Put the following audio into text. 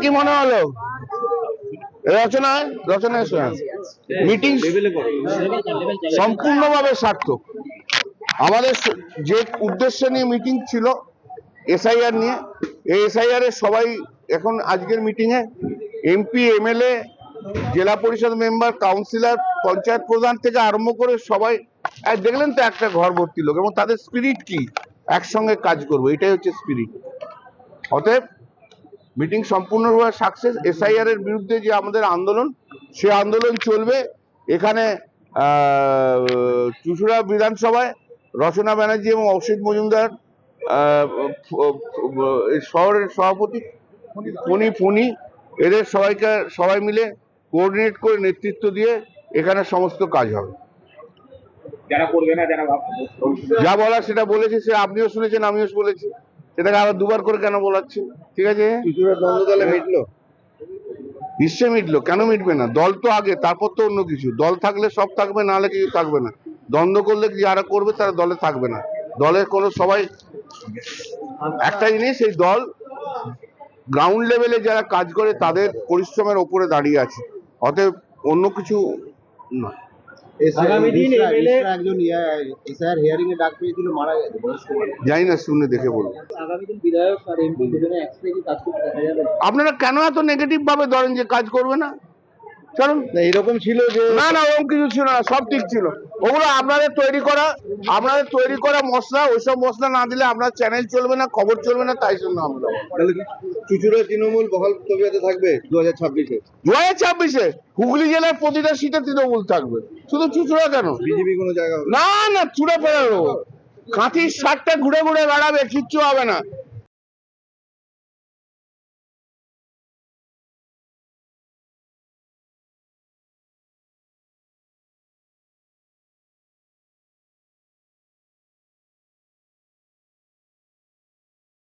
কি মনে হলো রচনায় মিটিং সম্পূর্ণভাবে সার্থক। আমাদের যে উদ্দেশ্য নিয়ে মিটিং ছিল এসআইআর নিয়ে, এই এসআইআর এর সবাই এখন আজকের মিটিং এ এমপি, এমএলএ, জেলা পরিষদ মেম্বার, কাউন্সিলর, পঞ্চায়েত প্রধান থেকে আরম্ভ করে সবাই দেখলেন তো একটা ঘর ভর্তি লোক, এবং তাদের স্পিরিট কি একসঙ্গে কাজ করবো, এটাই হচ্ছে স্পিরিট। অতএব মিটিং সম্পূর্ণভাবে সাকসেস। এসআইআর এর বিরুদ্ধে যে আমাদের আন্দোলন, সে আন্দোলন চলবে। এখানে চুঁচুড়া বিধানসভায় রচনা ব্যানার্জি এবং অসিত মজুমদার শহরের সভাপতি ফণি এদের সবাই মিলে কোঅর্ডিনেট করে নেতৃত্ব দিয়ে এখানে সমস্ত কাজ হবে। যা বলার সেটা বলেছি, সে আপনিও শুনেছেন, আমিও বলেছি, সেটাকে আবার দুবার করে কেন বলাচ্ছেন? ঠিক আছে, দ্বন্দ্ব দলে মিটলো, নিশ্চয়ই মিটলো, কেন মিটবে না? দল তো আগে, তারপর তো অন্য কিছু। দল থাকলে সব থাকবে, না হলে কিছু থাকবে না। দ্বন্দ্ব করলে যারা করবে তারা দলে থাকবে না। দলের কোনো সবাই একটা জিনিস, এই দল গ্রাউন্ড লেভেলে যারা কাজ করে তাদের পরিশ্রমের ওপরে দাঁড়িয়ে আছে, অতএব অন্য কিছু না। জানি না, শুনে দেখে বলবো। আপনারা কেন এত নেগেটিভ ভাবে ধরেন যে কাজ করবে না? কারণ এইরকম ছিল যে না, ওরকম কিছু ছিল না, সব ঠিক ছিল। ওগুলো আপনাদের তৈরি করা মশলা। ওইসব মশলা না দিলে আপনার চ্যানেল চলবে না, খবর চলবে না, তাই জন্য আমরা। চুঁচুড়া তৃণমূল বহাল তবিয়তে থাকবে 2026-এ হুগলি জেলার প্রতিটা সিটে তৃণমূল থাকবে, শুধু চুঁচুড়া কেন? বিজেপি কোনো জায়গা না, ছুড়ে ফেরাবো। কাঁথির 60টা ঘুরে ঘুরে বেড়াবে, কিচ্ছু হবে না।